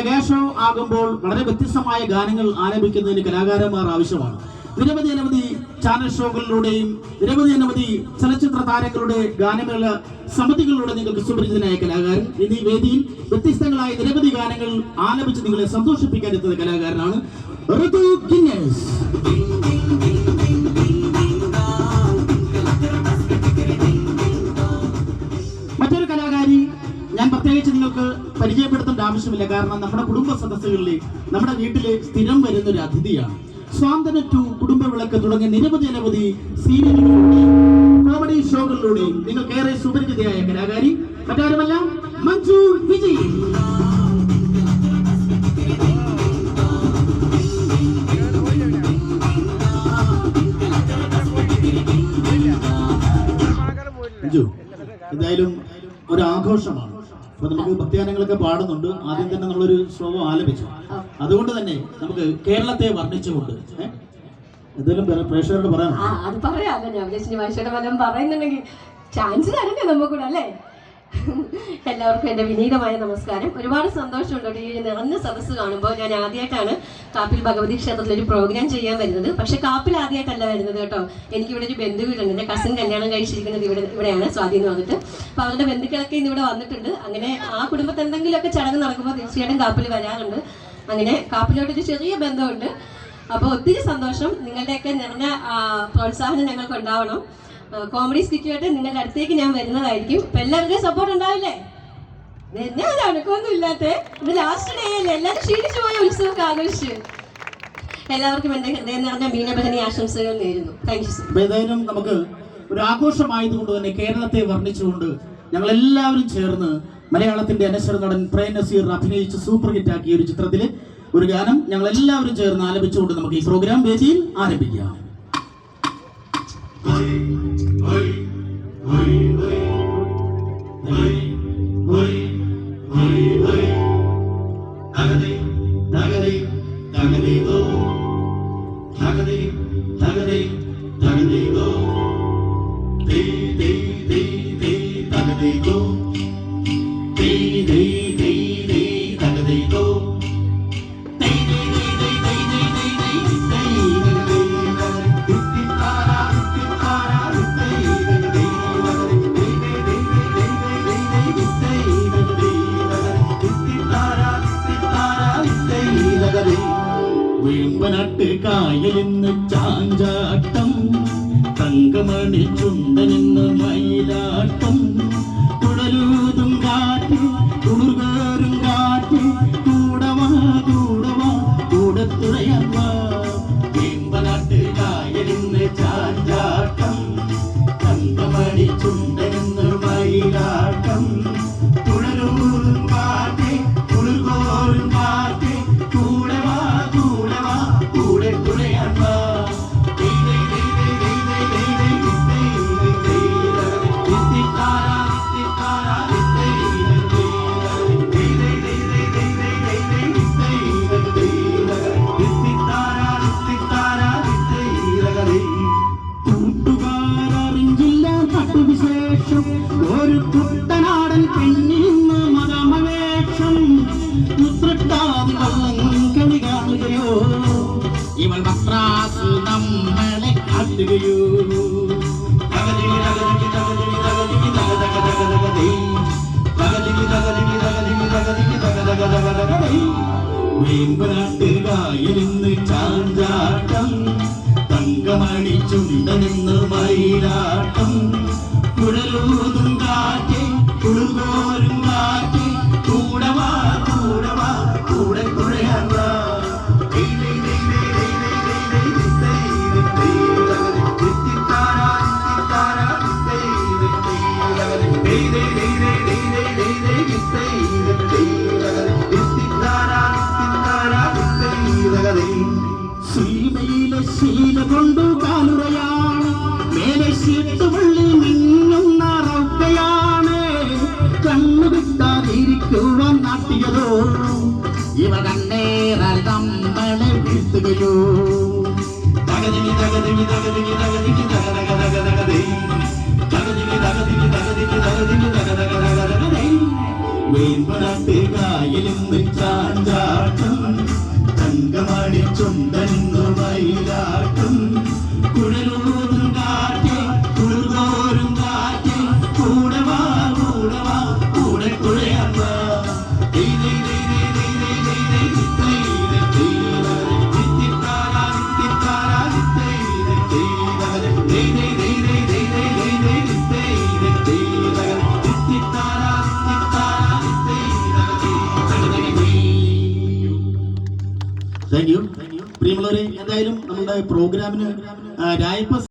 Mega show ആകുമ്പോൾ വളരെ വ്യത്യസ്തമായ ഗാനങ്ങൾ ആലപിക്കുന്നതിന് കലാകാരന്മാർ ആവശ്യമാണ്. നിരവധി ചാനൽ ഷോകളിലൂടെയും നിരവധി ചലച്ചിത്ര താരങ്ങളുടെ ഗാനമേള സമിതികളിലൂടെ നിങ്ങൾക്ക് സുപരിചിതനായ കലാകാരൻ ഇന്ന് ഈ വേദിയിൽ വ്യത്യസ്തങ്ങളായ നിരവധി ഗാനങ്ങൾ ആലപിച്ച് നിങ്ങളെ സന്തോഷിപ്പിക്കാൻ എത്തുന്ന കലാകാരനാണ് ഋതു ഗിന്നസ്. മറ്റൊരു കലാകാരി ഞാൻ പ്രത്യേകിച്ച് നിങ്ങൾക്ക് പരിചയപ്പെടുത്തേണ്ട ആവശ്യമില്ല. കാരണം നമ്മുടെ കുടുംബ സദസ്സുകളിലെ നമ്മുടെ വീട്ടിലെ സ്ഥിരം വരുന്നൊരു അതിഥിയാണ്. സ്വാന്തന ടു, കുടുംബ വിളക്ക് തുടങ്ങിയ നിരവധി സീരിയലുകളിലൂടെയും കോമഡി ഷോകളിലൂടെയും നിങ്ങൾക്കേറെ സുപരിചിതയായ കലാകാരി മറ്റാരുമല്ല മഞ്ജു വിജയ്. മഞ്ജു, എന്തായാലും ഒരു ആഘോഷമാണ്. അപ്പൊ നമുക്ക് ഭക്തിഗാനങ്ങളൊക്കെ പാടുന്നുണ്ട്. ആദ്യം തന്നെ നമ്മളൊരു ശ്ലോകം ആലപിച്ചു. അതുകൊണ്ട് തന്നെ നമുക്ക് കേരളത്തെ വർണ്ണിച്ചുകൊണ്ട് എന്തെങ്കിലും പ്രേക്ഷകരോട് പറയാം. അത് പറയാമല്ലോ. ഞാൻ വിചാരിച്ചു മനുഷ്യരുടെ ഫലം പറയുന്നുണ്ടെങ്കിൽ ചാൻസ് തരണ്ടേ നമുക്കൂടെ അല്ലേ? എല്ലാവർക്കും എൻ്റെ വിനീതമായ നമസ്കാരം. ഒരുപാട് സന്തോഷമുണ്ട് ഈ നിറഞ്ഞ സദസ്സ് കാണുമ്പോൾ. ഞാൻ ആദ്യമായിട്ടാണ് കാപ്പിൽ ഭഗവതി ക്ഷേത്രത്തിൽ ഒരു പ്രോഗ്രാം ചെയ്യാൻ വരുന്നത്. പക്ഷെ കാപ്പിൽ ആദ്യമായിട്ടല്ല വരുന്നത് കേട്ടോ. എനിക്കിവിടെ ഒരു ബന്ധുവീടുണ്ട്. എൻ്റെ കസിൻ കല്യാണം കഴിച്ചിരിക്കുന്നത് ഇവിടെയാണ്, സ്വാതി എന്ന് പറഞ്ഞിട്ട്. അപ്പോൾ അവരുടെ ബന്ധുക്കളൊക്കെ ഇന്ന് ഇവിടെ വന്നിട്ടുണ്ട്. അങ്ങനെ ആ കുടുംബത്തിൽ എന്തെങ്കിലുമൊക്കെ ചടങ്ങ് നടക്കുമ്പോൾ തീർച്ചയായിട്ടും കാപ്പിൽ വരാറുണ്ട്. അങ്ങനെ കാപ്പിലോട്ടൊരു ചെറിയ ബന്ധമുണ്ട്. അപ്പോൾ ഒത്തിരി സന്തോഷം. നിങ്ങളുടെയൊക്കെ നിറഞ്ഞ പ്രോത്സാഹനം ഞങ്ങൾക്ക് ഉണ്ടാവണം. കോമഡി സ്കിറ്റുമായിട്ട് നിങ്ങളുടെ അടുത്തേക്ക് ഞാൻ വരുന്നതായിരിക്കും. ഇപ്പം എല്ലാവരുടെയും സപ്പോർട്ട് ഉണ്ടാവില്ലേ? എന്നെ ഒരു അണുക്കൊന്നും ഇല്ലാത്ത ഇത് ലാസ്റ്റ് ഡേ അല്ലേ, എല്ലാവരും ക്ഷീണിച്ചു പോയ ഉത്സവമൊക്കെ ആഘോഷിച്ച്. എല്ലാവർക്കും എൻ്റെ ഹൃദയം നിറഞ്ഞ മീനഭരണി ആശംസകൾ നേരുന്നു. Thank you sir. ഏതായാലും നമുക്ക് ഒരു ആഘോഷമായതുകൊണ്ട് തന്നെ കേരളത്തെ വർണ്ണിച്ചുകൊണ്ട് ഞങ്ങൾ എല്ലാവരും ചേർന്ന് മലയാളത്തിന്റെ അനശ്വര നടൻ പ്രേം നസീർ അഭിനയിച്ച് സൂപ്പർ ഹിറ്റ് ആക്കിയ ഒരു ചിത്രത്തിലെ ഒരു ഗാനം ഞങ്ങൾ എല്ലാവരും ചേർന്ന് ആലപിച്ചുകൊണ്ട് നമുക്ക് ഈ പ്രോഗ്രാം വേദിയിൽ ആരംഭിക്കാം. വേമ്പനാട്ട് കായലിന്ന് ചാഞ്ചാട്ടം, തങ്കമണി ചുണ്ടനിന്ന് മയിലാട്ടം, കുടലൂതും കാറ്റ് കുളിർകേറും കാറ്റ്, കൂടവാ കൂടത്തുഴയവാ. വേമ്പനാട്ട് കായലിന്ന് ചാഞ്ചാട്ടം, തങ്കമണി ചുണ്ടനിന്ന് മയിലാട്ടം, കുടലൂതും കാറ്റ് കുളിർകേറും കാറ്റ്, കൂടവാ കൂടെ തുഴയവാ. കൂട്ടുകാരറിഞ്ചില്ല തട്ടുവിശേഷം, ഒരു കുട്ടനാടൻ പെണ്ണിന്ന് മതമവേഷം, മുത്രട്ടാതി വള്ളം കളി കാണുകയോ, ഇവൾ മദ്രാസ് നമ്മളെ കാട്ടുകയോ. വേമ്പനാട്ട് കായലിന്ന് ചാഞ്ചാട്ടം, തങ്കമണി ചുണ്ടനിന്ന് മയിലാട്ടം, കുഴലൂതും കാറ്റ് കുളിർകോരും കാറ്റ്, കൂടവാ കൂടെ തുഴയവാ. സീമയിലെ ശീല കൊണ്ടു കാലുറയാണ്, മേലെ ശീട്ടുവള്ളി മിന്നുന്ന റൗക്കയാണ്, കണ്ണു വിട്ടാതിരിക്കുവാൻ നാട്ടിയതോ, ഇവ കണ്ണേറാൽ നമ്മളെ വീഴ്ത്തുകയോ. വേമ്പനാട്ട് കായലിൽ ചാഞ്ചാട്ടം തങ്കമണി ചുണ്ടന്നു മയിലാട്ടം കുഴലൂരും കാറ്റേ കുറുകോരും കാറ്റേ കൂടെ വാ കൂടെ കുഴയമ്മ താങ്ക് യു പ്രിയമുള്ളവരെ. എന്തായാലും നമ്മുടെ പ്രോഗ്രാമിന് രായപ്പ